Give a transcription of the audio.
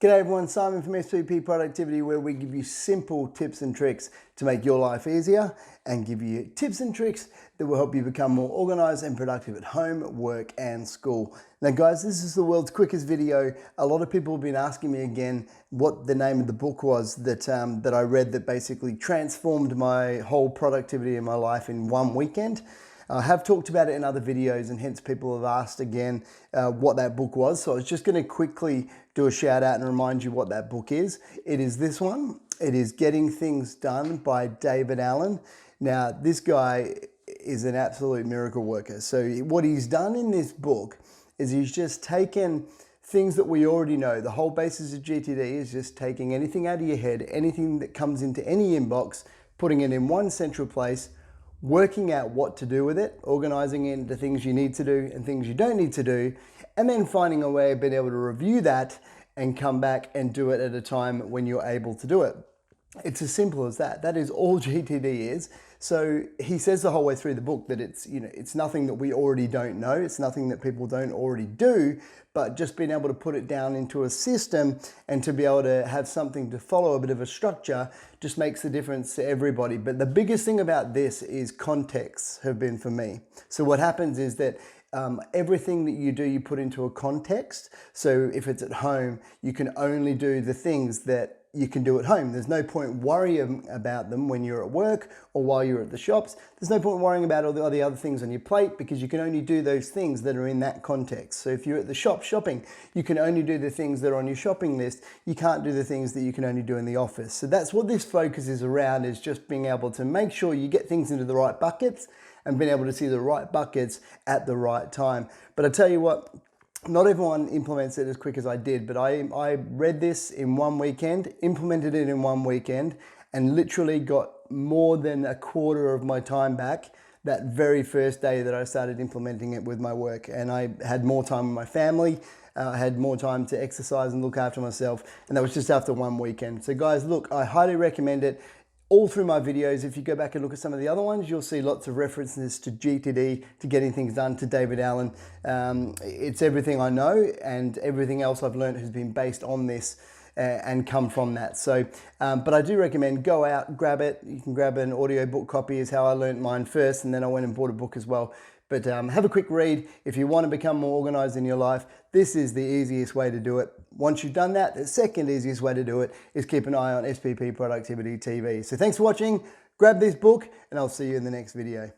G'day everyone, Simon from SPP Productivity, where we give you simple tips and tricks to make your life easier and give you tips and tricks that will help you become more organized and productive at home, work and school. Now guys, this is the world's quickest video. A lot of people have been asking me again what the name of the book was that I read that basically transformed my whole productivity in my life in one weekend. I have talked about it in other videos and hence people have asked again what that book was. So I was just going to quickly do a shout out and remind you what that book is. It is this one. It is Getting Things Done by David Allen. Now this guy is an absolute miracle worker. So what he's done in this book is he's just taken things that we already know. The whole basis of GTD is just taking anything out of your head, anything that comes into any inbox, putting it in one central place, working out what to do with it, organizing it into things you need to do and things you don't need to do, and then finding a way of being able to review that and come back and do it at a time when you're able to do it. It's as simple as that. That is all GTD is. So he says the whole way through the book that it's nothing that we already don't know. It's nothing that people don't already do, but just being able to put it down into a system and to be able to have something to follow, a bit of a structure, just makes the difference to everybody. But the biggest thing about this is contexts have been for me. So what happens is that everything that you do, you put into a context. So if it's at home, you can only do the things that you can do at home. There's no point worrying about them when you're at work or while you're at the shops. There's no point worrying about all the other things on your plate because you can only do those things that are in that context. So if you're at the shop shopping, you can only do the things that are on your shopping list. You can't do the things that you can only do in the office. So that's what this focus is around, is just being able to make sure you get things into the right buckets and being able to see the right buckets at the right time. But I tell you what, not everyone implements it as quick as I did, but I read this in one weekend, implemented it in one weekend, and literally got more than a quarter of my time back that very first day that I started implementing it with my work. And I had more time with my family, I had more time to exercise and look after myself, and that was just after one weekend. So guys, look, I highly recommend it. All through my videos, if you go back and look at some of the other ones, you'll see lots of references to GTD, to Getting Things Done, to David Allen. It's everything I know, and everything else I've learned has been based on this and come from that. So, but I do recommend go out, grab it. You can grab an audiobook copy is how I learned mine first, and then I went and bought a book as well. But have a quick read. If you want to become more organized in your life, this is the easiest way to do it. Once you've done that, the second easiest way to do it is keep an eye on SPP Productivity TV. So thanks for watching. Grab this book and I'll see you in the next video.